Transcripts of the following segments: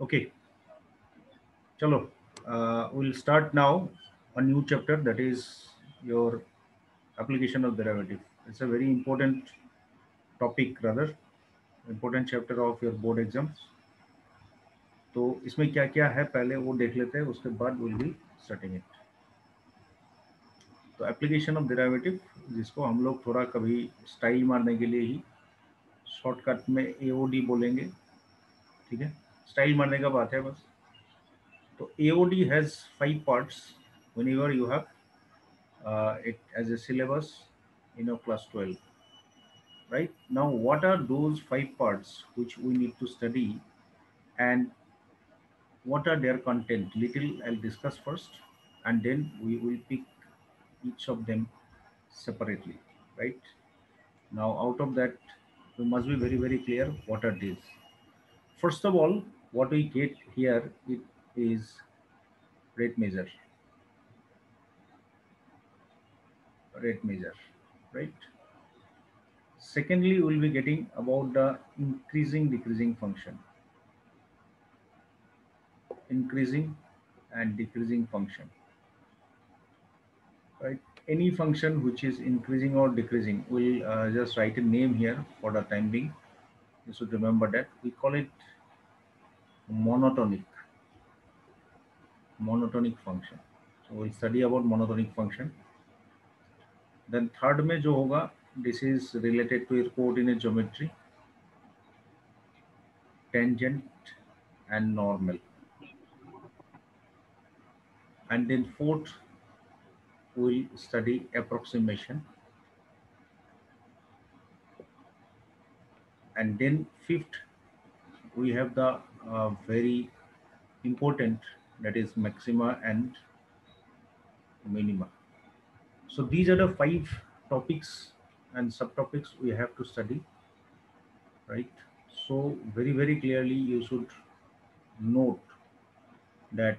Okay, chalo. We'll start now a new chapter, that is your application of derivative. It's a very important topic, rather important chapter of your board exams. तो इसमें क्या क्या है पहले वो देख लेते हैं, उसके बाद विल बी स्टार्टिंग इट. तो एप्लीकेशन ऑफ डेरिवेटिव, जिसको हम लोग थोड़ा कभी स्टाइल मारने के लिए ही शॉर्टकट में एओडी बोलेंगे. ठीक है, स्टाइल मारने का बात है बस. तो AOD has 5 parts whenever you have it as a syllabus in your class 12. Right now, what are those 5 parts which we need to study, and what are their content? Little I'll discuss first, and then we will pick each of them separately. Right now, out of that, we must be very very clear what are these. First of all, what we get here it is rate measure. Rate measure, right? Secondly, we'll be getting about the increasing decreasing function. Increasing and decreasing function, right? Any function which is increasing or decreasing, we'll just write a name here for the time being. You should remember that we call it monotonic. Monotonic function. So we'll study about monotonic function. Then third में जो होगा, this is related to your coordinate geometry, tangent and normal. And then fourth, we'll study approximation. And then fifth, we have the very important, that is maxima and minima. So these are the 5 topics and subtopics we have to study, right? So very very clearly you should note that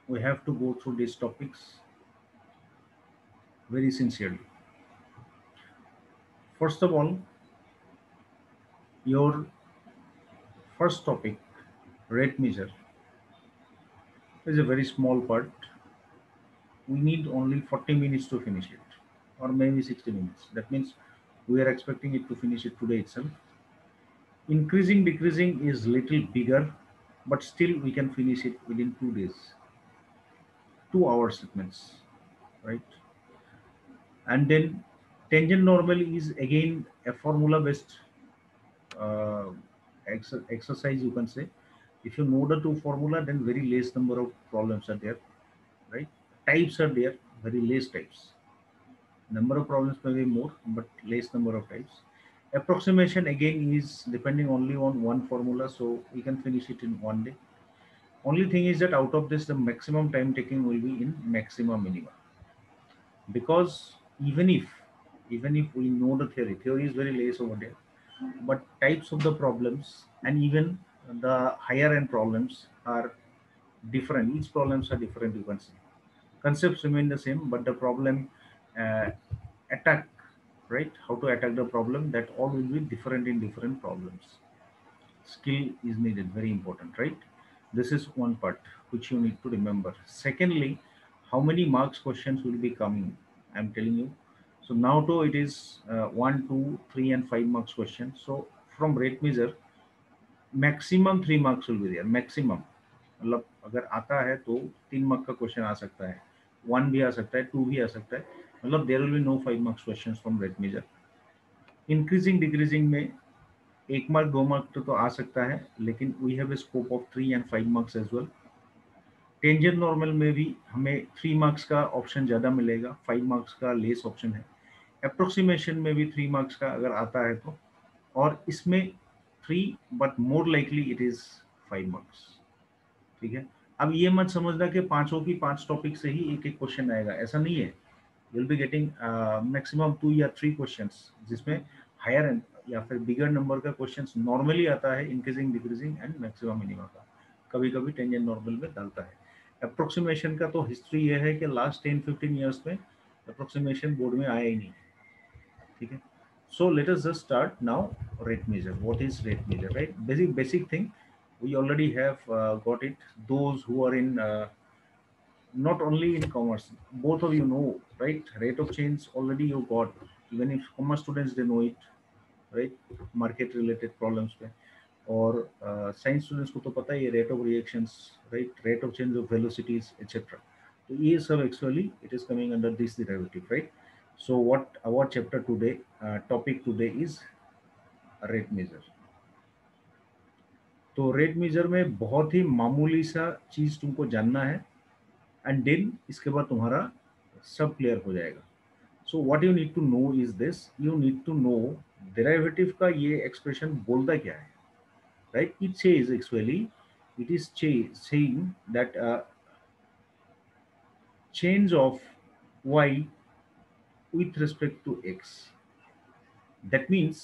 we have to go through these topics very sincerely. First of all, your first topic, rate measure, is a very small part. We need only 40 minutes to finish it, or maybe 60 minutes. That means we are expecting it to finish it today itself. Increasing decreasing is little bigger, but still we can finish it within 2 days. 2 hour segments, right? And then tangent normal is again a formula based uh, exercise, you can say. If you know the two formula, then very less number of problems are there, right? Types are there, very less types. Number of problems may be more, but less number of types. Approximation again is depending only on one formula, so we can finish it in one day. Only thing is that out of this, the maximum time taking will be in maxima minima. Because even if we know the theory is very less over there, but types of the problems and even the higher end problems are different. Each problems are different, you can see. Concepts remain the same, but the problem uh, attack, right? How to attack the problem, that all will be different in different problems. Skill is needed, very important, right? This is one part which you need to remember. Secondly, how many marks questions will be coming, I'm telling you. So now to it is 1 2 3 and 5 marks questions. So from rate measure, maximum 3 marks will be there. Maximum मतलब अगर आता है तो 3 mark का question आ सकता है, 1 भी आ सकता है, 2 भी आ सकता है. मतलब there will be no 5 marks question from rate measure. Increasing decreasing में 1 मार्क 2 मार्क तो आ सकता है, लेकिन we have a scope of 3 and 5 marks as well. Tangent normal में भी हमें 3 मार्क्स का ऑप्शन ज़्यादा मिलेगा, 5 मार्क्स का लेस ऑप्शन है. अप्रोक्सीमेशन में भी 3 मार्क्स का अगर आता है तो, और इसमें 3, but more likely it is 5 marks. ठीक है. अब ये मत समझना कि पांचों की 5 टॉपिक से ही एक एक क्वेश्चन आएगा, ऐसा नहीं है. विल बी गेटिंग मैक्सिमम 2 या 3 क्वेश्चंस, जिसमें हायर एंड या फिर बिगर नंबर का क्वेश्चंस नॉर्मली आता है increasing decreasing and maximum minimum का. कभी कभी टेंजेंट नॉर्मल में डालता है. अप्रोक्सीमेशन का तो हिस्ट्री ये है कि लास्ट 10-15 ईयर्स में अप्रोक्सीमेशन बोर्ड में आया ही नहीं. ठीक है. So let us just start now. Rate measure. What is rate measure, right? Basic thing. we already have got it. Those who are in not only in commerce, both of you know, right? Rate of change already you got. Even if commerce students they know it, right? Market related problems पे और science students को तो पता ही है rate of reactions, right? Rate of change of velocities etcetera. तो ये सब actually it is coming under this derivative, right? So what our chapter today, topic today is rate measure. तो रेट मेजर में बहुत ही मामूली सा चीज तुमको जानना है एंड देन इसके बाद तुम्हारा सब क्लियर हो जाएगा. So what you need to know is this, you need to know derivative का ये एक्सप्रेशन बोलता क्या है, right? It says actually, it is saying that change of y with respect to x. That means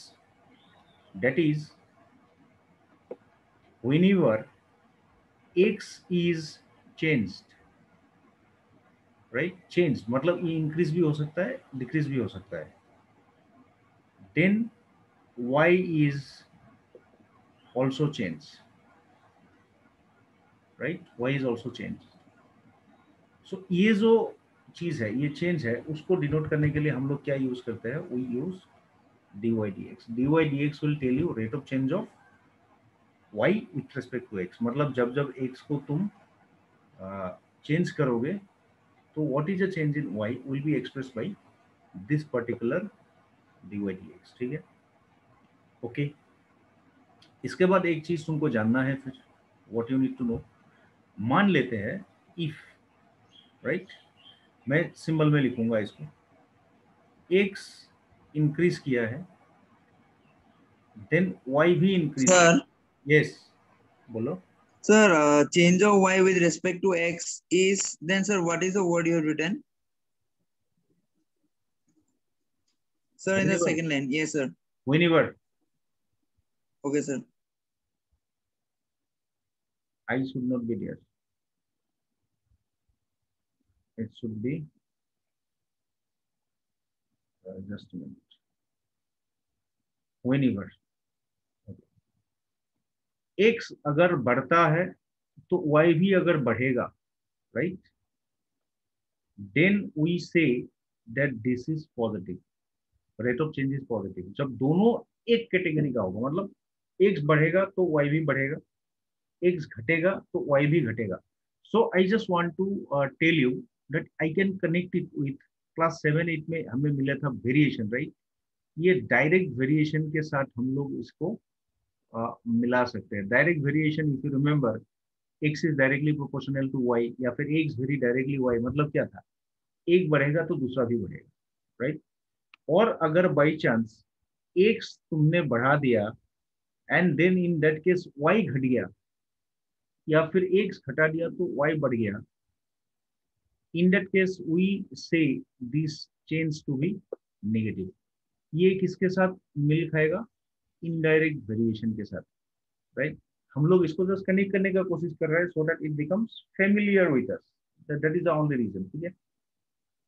that is whenever x is changed, right? Changed मतलब ये increase भी हो सकता है, decrease भी हो सकता है. Then y is also changed, right? Y is also changed. So ये जो चीज है, ये चेंज है, उसको डिनोट करने के लिए हम लोग क्या यूज करते हैं? We use dy dx. dy dx will tell you rate of change of y with respect to x. मतलब जब जब x को तुम चेंज करोगे तो what is the change in y will be expressed by this particular dy dx. ठीक है, okay. इसके बाद एक चीज तुमको जानना है फिर, what you need to know. मान लेते हैं if, राइट? मैं सिंबल में लिखूंगा इसको. x इंक्रीज किया है, देन y भी इंक्रीज. Sir, यस, बोलो. sir, change of y with respect to x is, then sir, what is the word you have written? Sir, in the Whenever, second line. Yes, sir. whenever Okay, sir. I should not be there. It should be just a minute. Whenever x अगर बढ़ता है तो y भी अगर बढ़ेगा, right? Then we say that this is positive. Rate of change is positive. जब दोनों एक कैटेगरी का होगा, मतलब x बढ़ेगा तो y भी बढ़ेगा, x घटेगा तो y भी घटेगा. So I just want to tell you that I can connect it with class 7-8 में हमें मिला था वेरिएशन, राइट? ये डायरेक्ट वेरिएशन के साथ हम लोग इसको मिला सकते हैं. Direct variation, if you remember, x is directly proportional to y, या फिर x वेरी डायरेक्टली y. मतलब क्या था? एक बढ़ेगा तो दूसरा भी बढ़ेगा, राइट? और अगर बाई चांस x तुमने बढ़ा दिया and then in that case y घट गया, या फिर x घटा दिया तो y बढ़ गया, in that case we say this change to be negative. ये किसके साथ मिल खाएगा? इनडायरेक्ट वेरिएशन के साथ, राइट? हम लोग इसको जस्ट कनेक्ट करने का कोशिश कर रहे हैं so that it becomes familiar with us. That is the only reason. ठीक है,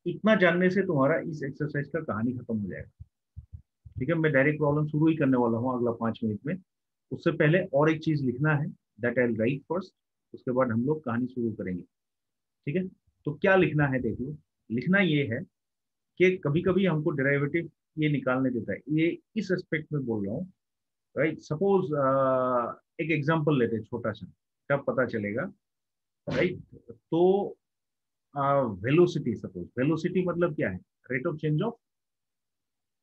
इतना जानने से तुम्हारा इस एक्सरसाइज का कहानी खत्म हो जाएगा. ठीक है, मैं डायरेक्ट प्रॉब्लम शुरू ही करने वाला हूँ अगला 5 मिनट में. उससे पहले और एक चीज लिखना है, दैट आई राइट फर्स्ट. उसके बाद हम लोग कहानी शुरू करेंगे. ठीक है, तो क्या लिखना है? देख लो, लिखना ये है कि कभी कभी हमको डेरिवेटिव ये निकालने देता है. ये इस एस्पेक्ट में बोल रहा हूँ, राइट? सपोज एक एग्जांपल लेते हैं छोटा सा, तब पता चलेगा, राइट? तो वेलोसिटी, सपोज वेलोसिटी मतलब क्या है? Rate of change of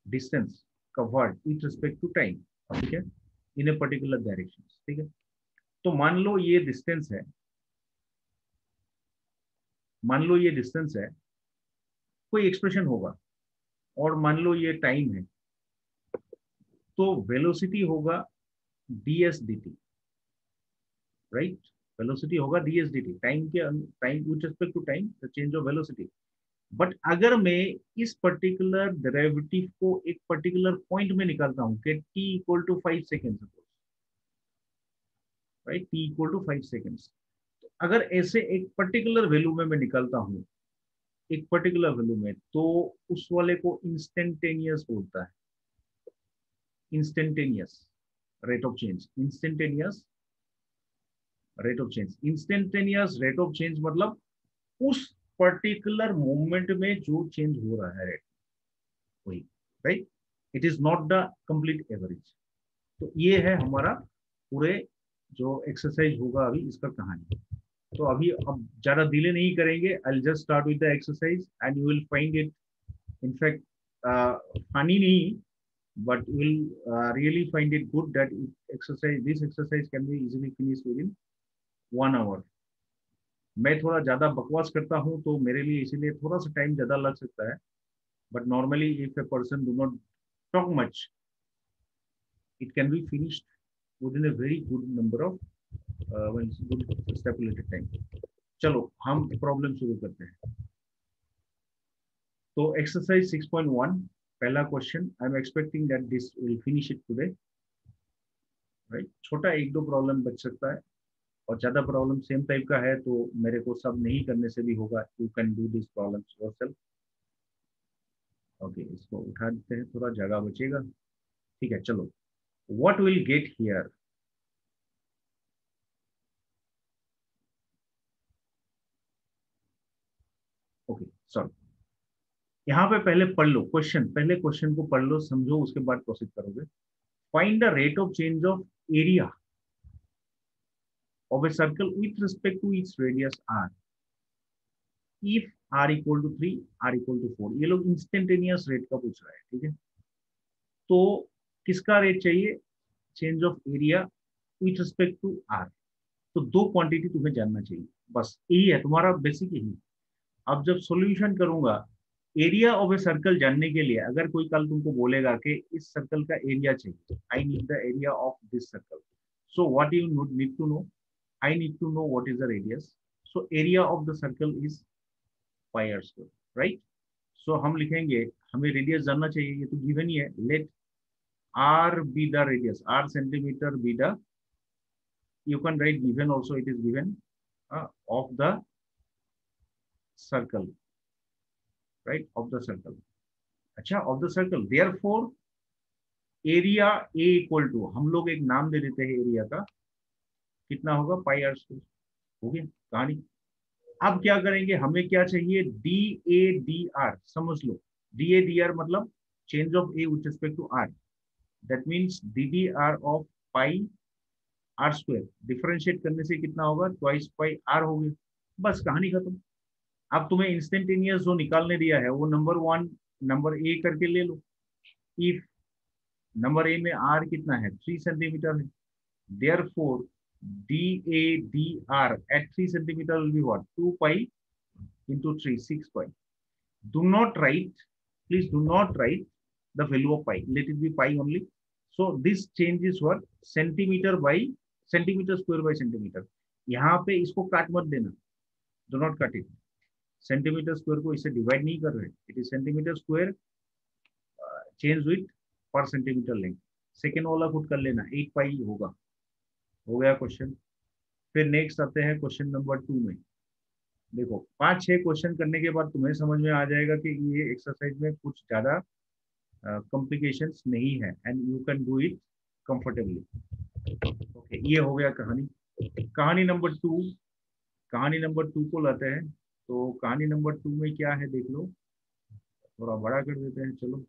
distance covered with respect to time. ठीक है, इन ए पर्टिकुलर डायरेक्शन. ठीक है, तो मान लो ये डिस्टेंस है, मान लो ये डिस्टेंस है, कोई एक्सप्रेशन होगा, और मान लो ये टाइम है, तो वेलोसिटी होगा ds dt, राइट? वेलोसिटी होगा ds dt, टाइम के time with respect to time, the change of velocity. But अगर मैं इस पर्टिकुलर डेरिवेटिव को एक पर्टिकुलर पॉइंट में निकालता हूं कि t equal to 5 second, suppose, right? t equal to 5 seconds. तो अगर ऐसे एक पर्टिकुलर वैल्यू में मैं निकालता हूं, एक पर्टिकुलर वैल्यू में, तो उस वाले को इंस्टेंटेनियस बोलता है. Instantaneous rate of change, instantaneous rate of change, instantaneous rate of change मतलब उस पर्टिकुलर मोमेंट में जो चेंज हो रहा है रेट, वही, right. It is not the complete average. तो ये है हमारा पूरे जो एक्सरसाइज होगा अभी इसका कहानी। तो अभी अब ज्यादा डिले नहीं करेंगे, I just start with the exercise and you will find it in fact funny नहीं, but you will really find it good that this exercise can be easily finished within 1 hour. मैं थोड़ा ज्यादा बकवास करता हूँ तो मेरे लिए इसीलिए थोड़ा सा टाइम ज्यादा लग सकता है, but normally if a person do not talk much, it can be finished within a very good number of good stipulated time. चलो हम प्रॉब्लम शुरू करते हैं। तो एक्सरसाइज 6.1 पहला question, I am expecting that this will finish it today, right. छोटा एक दो प्रॉब्लम बच सकता है, और ज्यादा प्रॉब्लम सेम टाइप का है तो मेरे को सब नहीं करने से भी होगा। You can do this problems yourself. Okay, इसको उठा देते हैं, थोड़ा जगह बचेगा। ठीक है, चलो। What will get here? Okay, sorry, यहाँ पे पहले पढ़ लो क्वेश्चन, पहले क्वेश्चन को पढ़ लो, समझो, उसके बाद प्रोसीड करोगे। Find the rate of change of area of a circle with respect to its radius r if r equal to 3, r equal to 4। ये लोग इंस्टेंटेनियस रेट का पूछ रहा है, ठीक है। तो किसका रेट चाहिए? Change of area with respect to R. तो दो क्वांटिटी तुम्हें जानना चाहिए, बस यही है तुम्हारा बेसिक यही। अब जब सॉल्यूशन करूंगा, एरिया ऑफ ए सर्कल जानने के लिए, अगर कोई कल तुमको बोलेगा कि इस सर्कल का एरिया चाहिए, I need the area of this circle, so what you need to know, I need to know what is the radius. So area of the circle is pi r square, right? So हम लिखेंगे, हमें radius जानना चाहिए, ये तो given ही है। Let r be the radius, r centimeter be the, you can write given also, it is given of the circle, right? Of the circle. अच्छा, of the circle. Therefore area a equal to, हम लोग एक नाम दे देते हैं area का, कितना होगा? Pi are square. हो गया कहानी। अब क्या करेंगे, हमें क्या चाहिए? डी ए डी आर, समझ लो। डी ए डी आर मतलब change of A with respect to R, that means D D R of pi are square. Differentiate करने से कितना होगा? ट्वाइस पाई आर हो गया, बस कहानी खत्म। अब तुम्हें इंस्टेंटेनियस जो निकालने दिया है वो नंबर वन, नंबर ए करके ले लो। इफ नंबर ए में आर कितना है? 3 सेंटीमीटर है, therefore DADR at 3 centimeter will be what? 2 pi into 3, 6 pi. Do not write, please do not write the value of pi. Let it be pi only. So this change is what? Centimeter by centimeter square by centimeter. यहाँ पे इसको काट मत देना, do not cut it. Centimetre square को इससे divide नहीं कर रहे, it is centimetre square change with पर सेंटीमीटर लेंथ। सेकेंड वाला खुद कर लेना, 8 पाई होगा। हो गया क्वेश्चन। फिर नेक्स्ट आते हैं क्वेश्चन नंबर 2 में। देखो 5-6 क्वेश्चन करने के बाद तुम्हें समझ में आ जाएगा कि ये एक्सरसाइज में कुछ ज्यादा कॉम्प्लिकेशंस नहीं है, and you can do it comfortably. Okay, ये हो गया कहानी। कहानी नंबर 2, कहानी नंबर 2 को लाते हैं। तो कहानी नंबर 2 में क्या है देख लो, थोड़ा बड़ा कर देते हैं, चलो।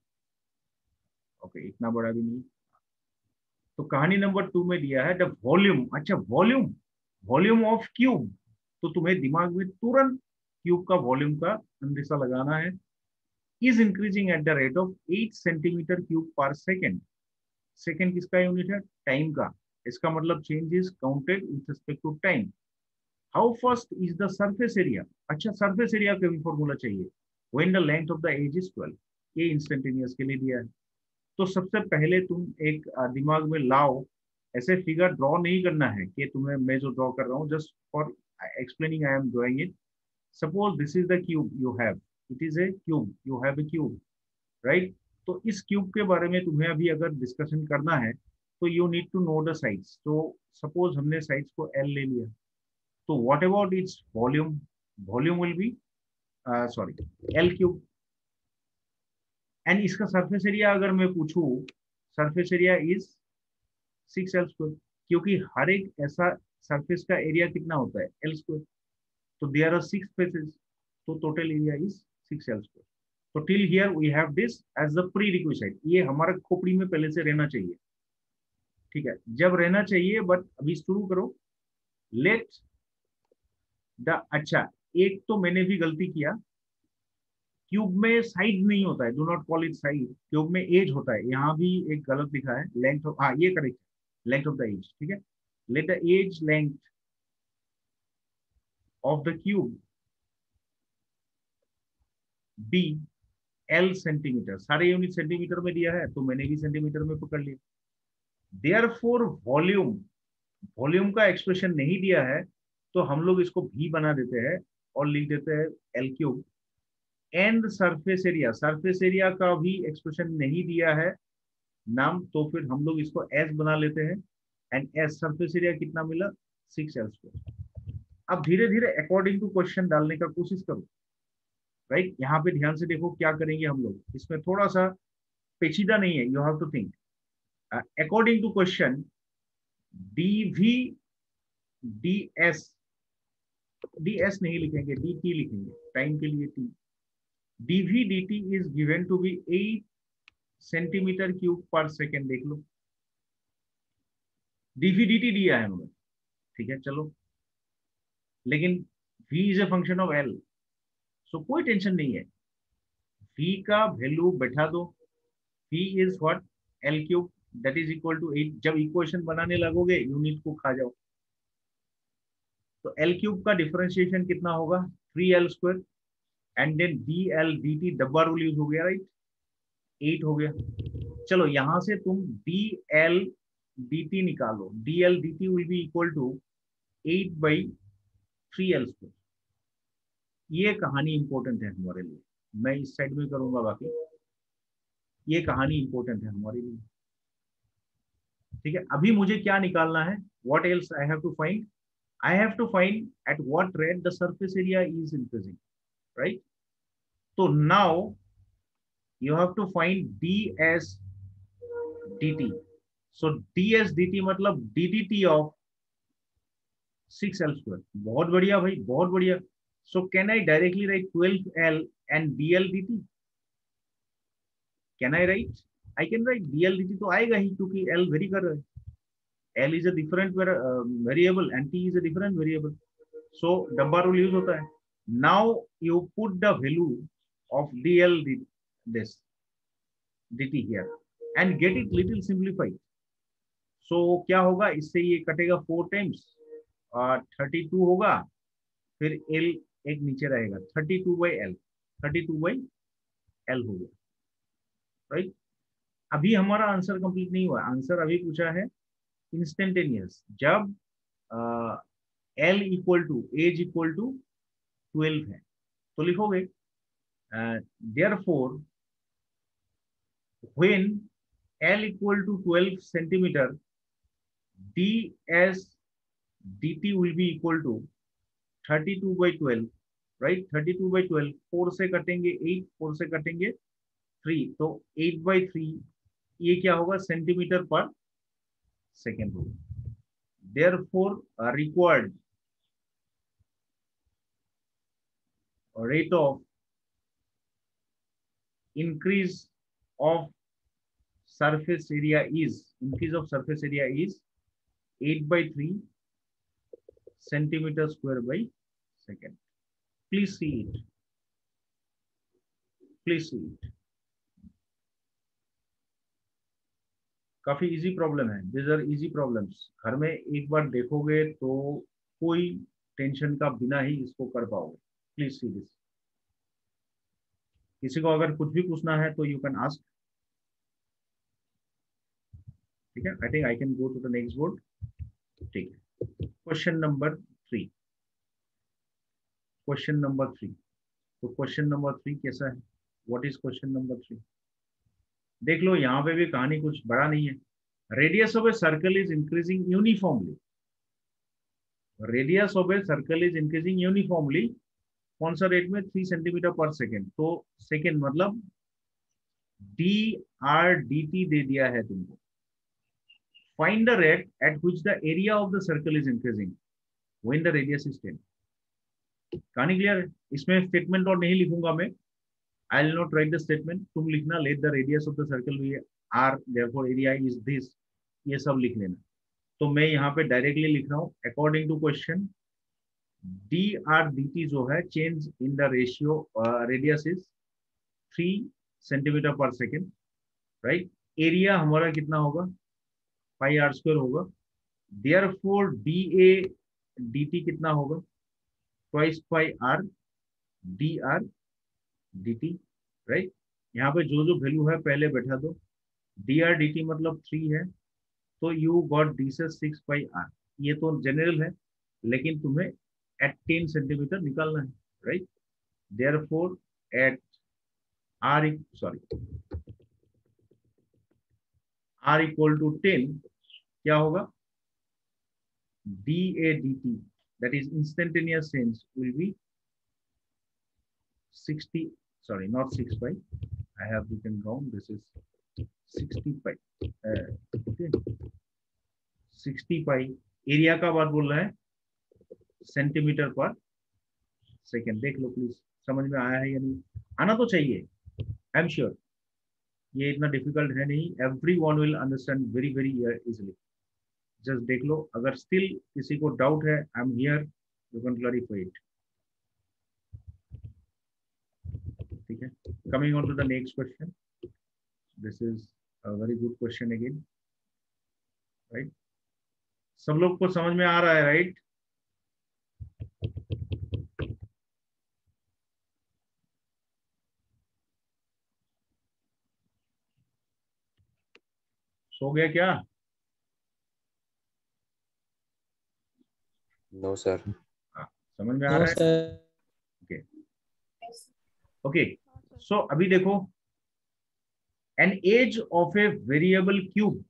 ओके, इतना बड़ा भी नहीं। तो कहानी नंबर 2 में दिया है द वॉल्यूम, अच्छा वॉल्यूम, वॉल्यूम ऑफ क्यूब। तो तुम्हें दिमाग में तुरंत क्यूब का वॉल्यूम का अंदेशा लगाना है। Is increasing at the rate of 8 centimetre cube पर सेकेंड। सेकेंड किसका यूनिट है? टाइम का। इसका मतलब change is counted with respect to time. How fast is the surface area? अच्छा, सरफेस एरिया का भी फॉर्मूला चाहिए। When the length of the edge is 12। ये इंस्टेंटेनियस के लिए दिया है। तो सबसे पहले तुम एक दिमाग में लाओ, ऐसे फिगर ड्रॉ नहीं करना है कि तुम्हें मैं जो ड्रॉ कर रहा हूँ, just for explaining I am drawing it. Suppose this is the cube you have, it is a cube, you have a cube, right. तो इस क्यूब के बारे में तुम्हें अभी अगर डिस्कशन करना है तो you need to know the sides. तो सपोज हमने साइड्स को एल ले लिया, तो what about its volume? Volume will be sorry L cube. And इसका सरफेस एरिया अगर मैं पूछूं, surface area is 6 L square, क्योंकि हर एक ऐसा सरफेस का एरिया कितना होता है एल स्क्वायर, तो देयर आर 6 फेसेस, तो total area is 6 L square. तो till here we have this as the prerequisite, ये हमारे खोपड़ी में पहले से रहना चाहिए, ठीक है, जब रहना चाहिए, बट अभी शुरू करो। लेट द, अच्छा एक तो मैंने भी गलती किया, क्यूब में साइड नहीं होता है, do not call it side, cube में एज होता है, यहाँ भी एक गलत लिखा है, लेंथ ऑफ, हाँ ये correct, length of the edge, ठीक है। Let the edge length of the cube be L centimetre, सारे यूनिट सेंटीमीटर में दिया है तो मैंने भी सेंटीमीटर में पकड़ लिया। देयरफॉर वॉल्यूम, वॉल्यूम का एक्सप्रेशन नहीं दिया है तो हम लोग इसको भी बना देते हैं और लिख देते हैं L cube. And surface area, surface area का भी एक्सप्रेशन नहीं दिया है नाम, तो फिर हम लोग इसको एस बना लेते हैं। एंड एस सरफेस एरिया कितना मिला 6 एल स्क्वायर। अब धीरे धीरे अकॉर्डिंग टू क्वेश्चन डालने का कोशिश करो, राइट। यहाँ पे ध्यान से देखो क्या करेंगे हम लोग, इसमें थोड़ा सा पेचीदा नहीं है, you have to think according to question. D V D S, D S नहीं लिखेंगे, डी टी लिखेंगे टाइम के लिए T. D V D T is given to be 8 centimetre cube पर सेकेंड, देख लो डीवी डी टी दिया है हमें, ठीक है चलो, लेकिन v is a function of l, सो कोई टेंशन नहीं है, v का वैल्यू बैठा दो, v is what l cube that is equal to 8। जब इक्वेशन बनाने लगोगे यूनिट को खा जाओ, तो l क्यूब का डिफरेंशिएशन कितना होगा 3l square, and then dl dt डब्बा रूल यूज हो गया, राइट, 8 हो गया। चलो यहां से तुम dl dt निकालो, dl dt will be equal to 8/3l square. ये कहानी इंपॉर्टेंट है हमारे लिए, मैं इस साइड में करूंगा, बाकी ये कहानी इंपॉर्टेंट है हमारे लिए, ठीक है। अभी मुझे क्या निकालना है, what else I have to find, I have to find at what rate the surface area is increasing, right. तो now you have to find ds dt, so ds dt मतलब ddt ऑफ 6l स्क्वायर। बहुत बढ़िया भाई, बहुत बढ़िया। So can I directly write 12l and dl dt, can I write, I can write dl dt, तो आएगा ही क्योंकि l very कर रहा है, l is a different variable and t is a different variable, so डब्बा rule use होता है। Now you put the value of dl this dt here and get it little simplified। So क्या होगा, इससे ये कटेगा 4 टाइम्स, 32 होगा, फिर l एक नीचे रहेगा, 32/l, 32/l हो गया, राइट। अभी हमारा आंसर कंप्लीट नहीं हुआ, आंसर अभी पूछा है इंस्टेंटेनियस, जब l equal to edge equal to 12 है, तो लिखोगे therefore when l equal to 12 centimetre ds dt will be equal to 32/12, right, 32/12, 4 से कटेंगे 8, 4 से कटेंगे 3, तो 8/3, ये क्या होगा सेंटीमीटर पर सेकेंड होगा। Therefore required rate of increase of surface area is, increase of surface area is 8/3 centimeter square by second. Please see it. Please see it. काफी इजी प्रॉब्लम है, these are easy problems। घर में एक बार देखोगे तो कोई tension का बिना ही इसको कर पाओगे। Please see this. किसी को अगर कुछ भी पूछना है तो यू कैन आस्क, ठीक है। I think I can go to the next board, ठीक है। क्वेश्चन नंबर 3, क्वेश्चन नंबर 3, तो क्वेश्चन नंबर 3 कैसा है, व्हाट इज क्वेश्चन नंबर 3, देख लो, यहाँ पे भी कहानी कुछ बड़ा नहीं है। Radius of a circle is increasing uniformly, radius of a circle is increasing uniformly, कौन सा रेट में 3 सेंटीमीटर पर सेकेंड, तो सेकेंड मतलब dr/dt दे दिया है तुमको। Find the rate at which the area of the circle is increasing, when the radius is 10। कहानी क्लियर है? इसमें स्टेटमेंट और नहीं लिखूंगा मैं, I will not write the statement, तुम लिखना let the radius of the circle be R therefore area is this, ये सब लिख लेना। तो मैं यहाँ पे डायरेक्टली लिख रहा हूँ according to question D R D T जो है change in the ratio radius is 3 centimetre पर सेकेंड, राइट। एरिया हमारा कितना होगा, पाई आर स्क्वायर होगा, therefore D A D T कितना होगा, twice pi R D R D T, right. यहाँ पे जो जो वैल्यू है पहले बैठा दो, डी आर डी टी मतलब 3 है, तो यू गॉट डी से 6 पाई आर। ये तो जनरल है, लेकिन तुम्हें एट 10 सेंटीमीटर निकालना है, right. Therefore at R sorry R equal to 10 क्या होगा, D A D T that is instantaneous change will be 60, sorry not 6 pi, I have written wrong, this is 60 pi, okay 60 pi। Area का बात बोल रहा है centimetre पर second. देख लो please, समझ में आया है या नहीं, आना तो चाहिए, आई एम श्योर ये इतना डिफिकल्ट है नहीं, everyone will understand very very easily. Just देख लो, अगर स्टिल किसी को डाउट है, I am here, you can clarify it, ठीक है। Coming on to the next question, this is a very good question again, right. सब लोग को समझ में आ रहा है, राइट? सो गया क्या? No sir. समझ में आ रहा है? ओके ओके, सो अभी देखो, an edge of a variable cube,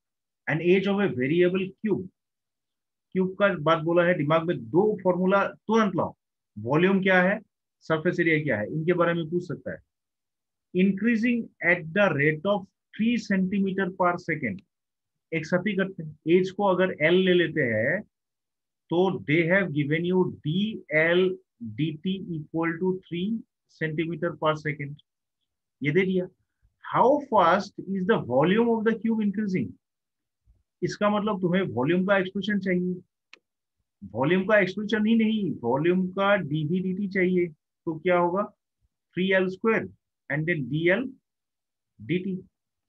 an edge of a variable cube, cube का बात बोला है, दिमाग में दो फॉर्मूला तुरंत लाओ, वॉल्यूम क्या है, सरफेस एरिया क्या है, इनके बारे में पूछ सकता है। Increasing at the rate of 3 centimetre पर सेकेंड, एक सती करते हैं, एज को अगर एल ले लेते हैं तो they have given you D L D T equal to 3 centimetre पर सेकेंड, ये दे दिया। How fast is the volume of the cube increasing, इसका मतलब तुम्हें वॉल्यूम का एक्सप्रेशन चाहिए, वॉल्यूम का एक्सप्रेशन ही नहीं, वॉल्यूम का डीवी डी चाहिए, तो क्या होगा 3L square and then D L D T.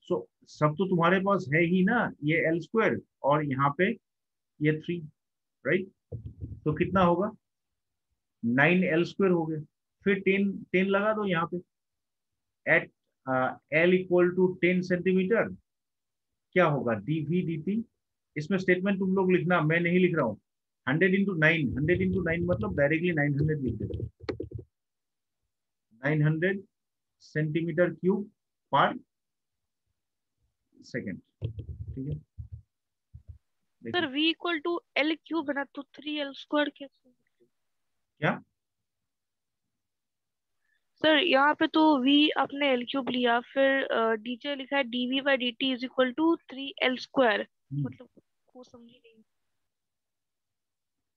So सब तो तुम्हारे पास है ही ना, ये एल स्क्वायर और यहाँ पे ये 3, राइट। तो कितना होगा 9L स्क्वायर हो गया, फिर 10 लगा दो यहाँ पे, at L equal to 10 centimetre क्या होगा डीवी डी टी। इसमें स्टेटमेंट तुम लोग लिखना, मैं नहीं लिख रहा हूँ। 100 इंटू 9, 100 इंटू 9 मतलब डायरेक्टली 900 लिख देते, 900 सेंटीमीटर क्यूब पर सेकेंड, ठीक है। Sir v equal to L cube है ना, तो 3L स्क्वायर कैसे? क्या सर यहाँ पे तो v आपने एल क्यूब लिया, फिर नीचे लिखा है dv by dt is equal to 3L square, मतलब वो समझी नहीं।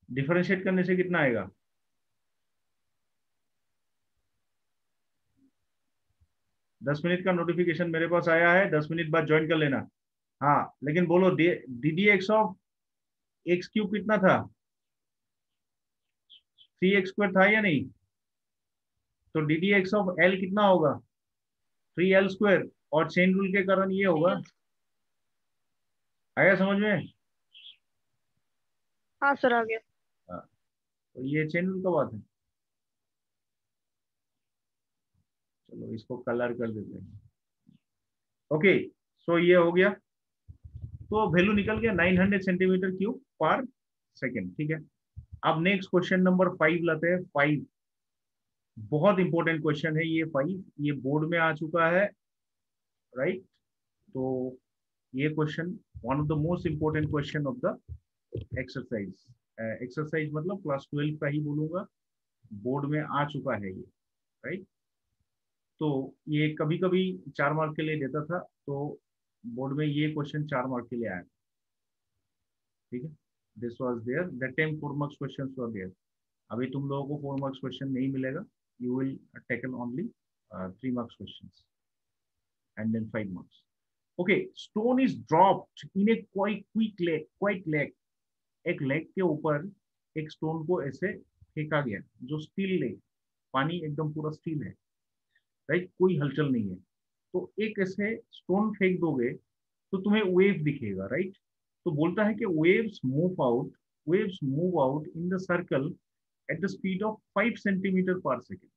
डिफरेंशिएट करने से कितना आएगा, दस मिनट का नोटिफिकेशन मेरे पास आया है, 10 मिनट बाद ज्वाइन कर लेना। हाँ लेकिन बोलो D D x of x cube कितना था, 3x स्क्वायर था या नहीं, तो D D x of L कितना होगा 3L स्क्वायर, और चेन रूल के कारण ये होगा। आया समझ में? हाँ सर आ गया। हाँ, तो ये चेन रूल का बात है। चलो इसको कलर कर देते हैं। ओके सो ये हो गया, तो वैल्यू निकल गया 900 सेंटीमीटर क्यूब पर सेकेंड, ठीक है। अब नेक्स्ट क्वेश्चन नंबर 5 लाते हैं। 5 बहुत इंपॉर्टेंट क्वेश्चन है ये, 5 ये बोर्ड में आ चुका है, राइट। तो ये question one of the most important question of the exercise, exercise मतलब क्लास 12 का ही बोलूंगा, बोर्ड में आ चुका है ये, राइट। तो ये कभी कभी 4 मार्क के लिए देता था, तो बोर्ड में ये क्वेश्चन 4 मार्क के लिए आया, ठीक है। This was there. That time 4 marks questions were there. अभी तुम लोगों को 4 marks question नहीं मिलेगा. You will taken only 3 marks questions and then 5 marks. Okay, stone is dropped in a quite lake. एक लेक के ऊपर एक स्टोन को ऐसे फेंका गया जो स्टील लेक, पानी एकदम पूरा स्टील है, राइट, कोई हलचल नहीं है. तो एक ऐसे स्टोन फेंक दोगे तो तुम्हें वेव दिखेगा, राइट. तो बोलता है कि waves move out in the circle at the speed of 5 centimeter per second.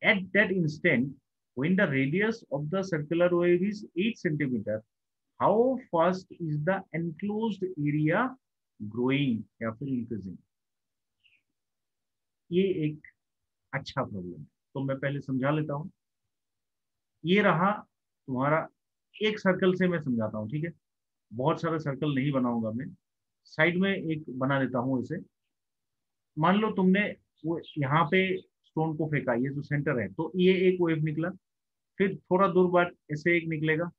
At that instant, when the radius of the circular wave is 8 centimeter, how fast is the enclosed area growing या फिर increasing? ये एक अच्छा problem है, तो मैं पहले समझा लेता हूँ. ये रहा तुम्हारा एक सर्कल से मैं समझाता हूँ, ठीक है. बहुत सारा सर्कल नहीं बनाऊंगा मैं, साइड में एक बना लेता हूँ इसे. मान लो तुमने वो यहाँ पे स्टोन को फेंका, ये जो सेंटर है, तो ये एक वेव निकला. फिर थोड़ा दूर बाद ऐसे एक निकलेगा,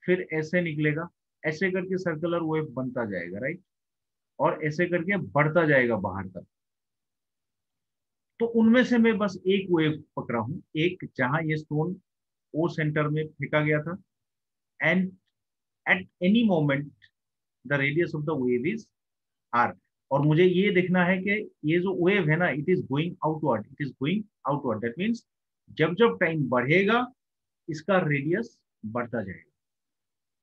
फिर ऐसे निकलेगा, ऐसे करके सर्कुलर वेव बनता जाएगा, राइट. और ऐसे करके बढ़ता जाएगा बाहर तक. तो उनमें से मैं बस एक वेव पकड़ा हूं, एक जहां ये स्टोन ओ सेंटर में फेंका गया था. And at any moment the radius of the wave is R. और मुझे ये देखना है कि ये जो वेव है ना, it is going outward. That means जब जब टाइम बढ़ेगा इसका रेडियस बढ़ता जाएगा.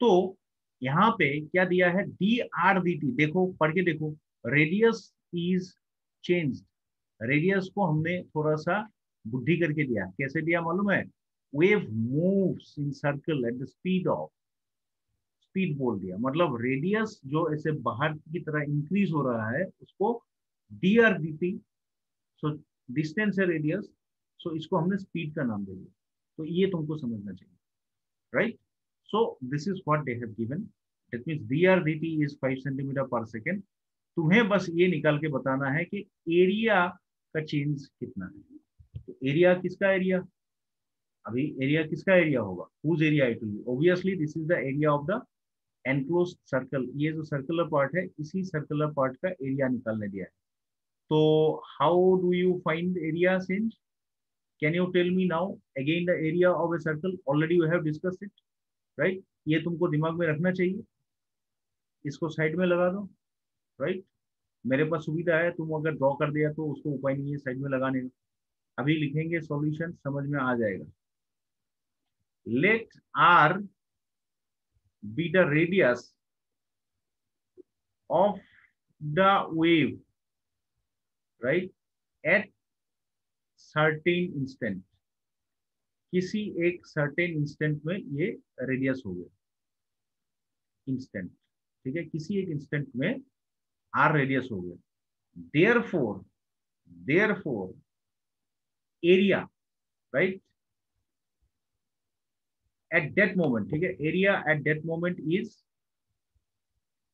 तो यहाँ पे क्या दिया है, डी आर डी टी. देखो, पढ़ के देखो. Radius is changed. रेडियस को हमने थोड़ा सा बुद्धि करके दिया. कैसे दिया मालूम है? Wave moves in circle at the speed बोल दिया. मतलब रेडियस जो ऐसे बाहर की तरह इंक्रीज हो रहा है उसको D R D T. So distance है रेडियस, सो इसको हमने स्पीड का नाम दे दिया. तो ये तुमको समझना चाहिए, right. So this is what they have given. That means D R D T is 5 centimetre पर सेकेंड. तुम्हें बस ये निकाल के बताना है कि एरिया का चेंज कितना है. तो एरिया किसका एरिया, अभी एरिया किसका एरिया होगा, whose area it will be. Obviously this is the area of the enclosed circle. ये जो सर्कुलर पार्ट है, इसी सर्कुलर पार्ट का एरिया निकालने दिया है. तो how do you find area since? Can you tell me now again the area of a circle? Already you have discussed it, right. ये तुमको दिमाग में रखना चाहिए. इसको साइड में लगा दो, राइट. मेरे पास सुविधा है, तुम अगर ड्रॉ कर दिया तो उसको उपाय नहीं है साइड में लगाने का. अभी लिखेंगे सॉल्यूशन, समझ में आ जाएगा. Let r be the radius of the wave, right, at certain instant. किसी एक certain instant में ये रेडियस हो गया, इंस्टेंट, ठीक है. किसी एक इंस्टेंट में आर रेडियस हो गया. therefore area, right, at that moment, ठीक है. Area at that moment is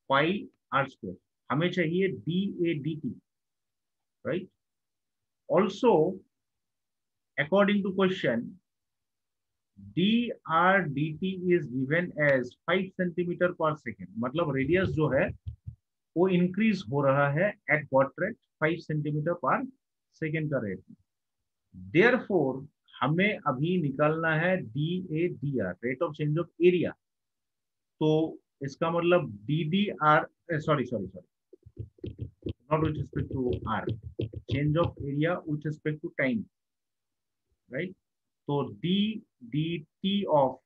pi are square. हमें चाहिए d A D T, right. Also according to question, D R D T is given as 5 centimetre पर second. मतलब radius जो है वो increase हो रहा है एट व्हाट रेट, 5 सेंटीमीटर पर सेकेंड का रेट. देयरफॉर हमें अभी निकालना है d A D r, rate of change of area. तो इसका मतलब D D R, sorry, not with respect to R, change of area with respect to time, right. तो D D T of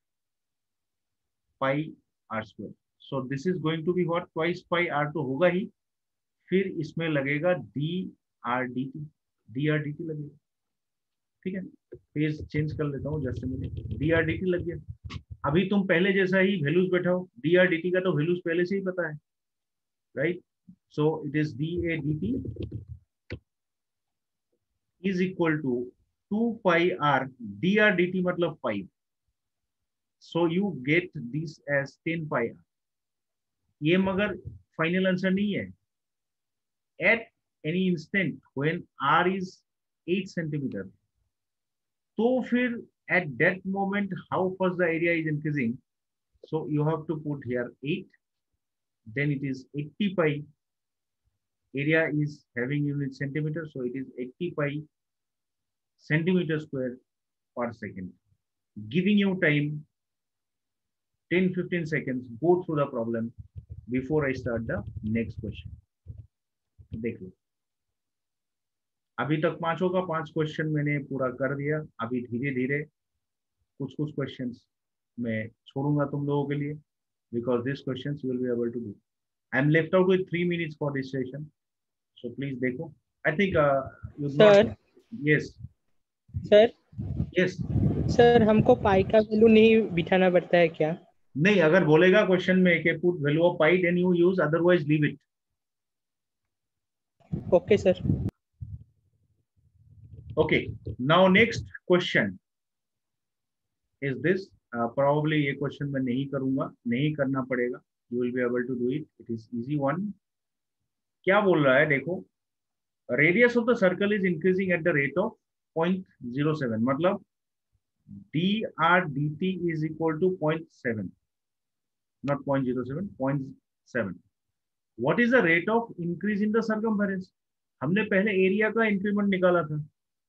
pi are square. So this is going to be what, twice pi R तो होगा ही. फिर इसमें लगेगा D R D T लगेगा, ठीक है. Page change कर लेता हूँ, जैसे मैंने डी आर डी टी लग गया. अभी तुम पहले जैसा ही वैल्यूज बैठाओ. डी आर डी टी का तो वैल्यूज पहले से ही पता है, right. So it is D A D T is equal to 2 pi R. D R D T मतलब 5. So you get this as 10 pi R. ये मगर फाइनल आंसर नहीं है. At any instant when R is 8 centimetre, तो फिर at that moment how fast the area is increasing, so you have to put here 8. then it is 80 pi. Area is having unit centimeter, so it is 80 pi centimeter square per second. Giving you time 10-15 seconds, go through the problem before I start the next question. देख लो, अभी तक पांचों का 5 question मैंने पूरा कर दिया. अभी धीरे धीरे कुछ कुछ क्वेश्चंस मैं छोड़ूंगा तुम लोगों के लिए, because these questions you will be able to do. I am left out with 3 minutes for this session, so please देखो. I think you sir. Yes. Sir. Yes. Sir हमको पाई का वैल्यू नहीं बिठाना पड़ता है क्या? नहीं, अगर बोलेगा क्वेश्चन में कि put value of pi then you use, otherwise leave it. Okay sir. Okay, now next question is this. Probably ये क्वेश्चन मैं नहीं करूंगा, नहीं करना पड़ेगा. You will be able to do it. It is easy one. क्या बोल रहा है देखो, radius of the circle is increasing at the rate of 0.07. मतलब dr dt is equal to 0.7, not 0.07, 0.7. What is the rate of increase in the circumference? हमने पहले area का increment निकाला था,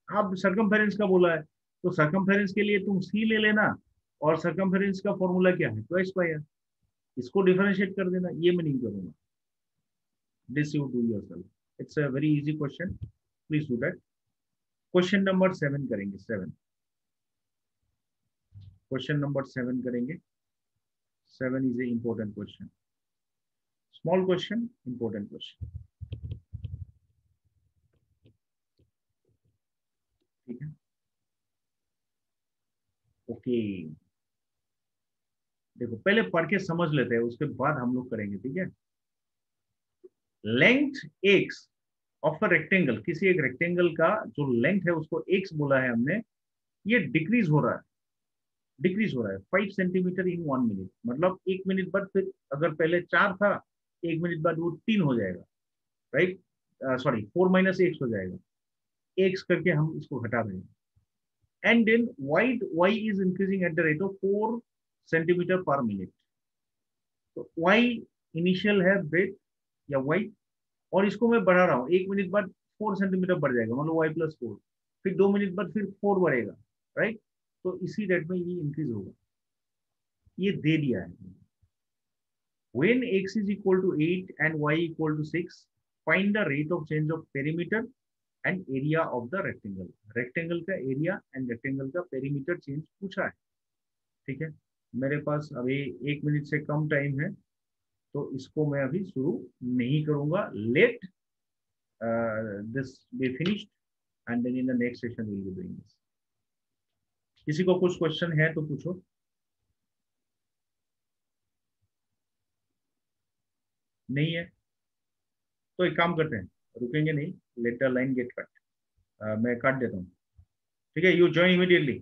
अब सर्कमफेरेंस का बोला है, तो सर्कमफेरेंस के लिए तुम सी ले लेना, और सर्कमफेरेंस का फॉर्मूला क्या है? ट्वाइस पाई है. इसको डिफरेंशिएट कर देना. ये मैं नहीं करूंगा. This you do yourself. It's a very easy question, please do that. Question number 7 करेंगे. 7 क्वेश्चन नंबर 7 करेंगे. 7 is a important question. Small question, important question. ठीक है. ओके, देखो पहले पढ़ के समझ लेते हैं, उसके बाद हम लोग करेंगे. ठीक है. Length x of a rectangle, किसी एक रेक्टेंगल का जो लेंथ है उसको एक्स बोला है हमने. ये डिक्रीज हो रहा है, डिक्रीज हो रहा है 5 सेंटीमीटर इन 1 मिनट. मतलब 1 मिनट बाद फिर अगर पहले 4 था, 1 मिनट बाद वो 3 हो जाएगा. राइट, सॉरी 4 - x हो जाएगा. x करके हम इसको हटा रहे हैं. And then y is increasing at the rate of 4 centimeter per minute. तो y इनिशियल है ब्रेथ या y, और इसको मैं बढ़ा रहा हूँ. 1 मिनट बाद 4 सेंटीमीटर बढ़ जाएगा, मतलब y + 4. फिर 2 मिनट बाद फिर 4 बढ़ेगा. राइट, तो इसी रेट में ये इंक्रीज होगा. ये दे दिया है. When x is equal to 8 and y equal to 6, find the rate of change of perimeter and area of the rectangle. Rectangle का एरिया एंड रेक्टेंगल का पेरीमीटर चेंज पूछा है. ठीक है. मेरे पास अभी 1 मिनट से कम टाइम है, तो इसको मैं अभी शुरू नहीं करूंगा. Let this be finished and then in the next session will be doing this. किसी को कुछ क्वेश्चन है तो पूछो. नहीं है तो एक काम करते हैं, रुकेंगे नहीं. Let the line get cut. मैं काट देता हूँ. ठीक है. You join immediately.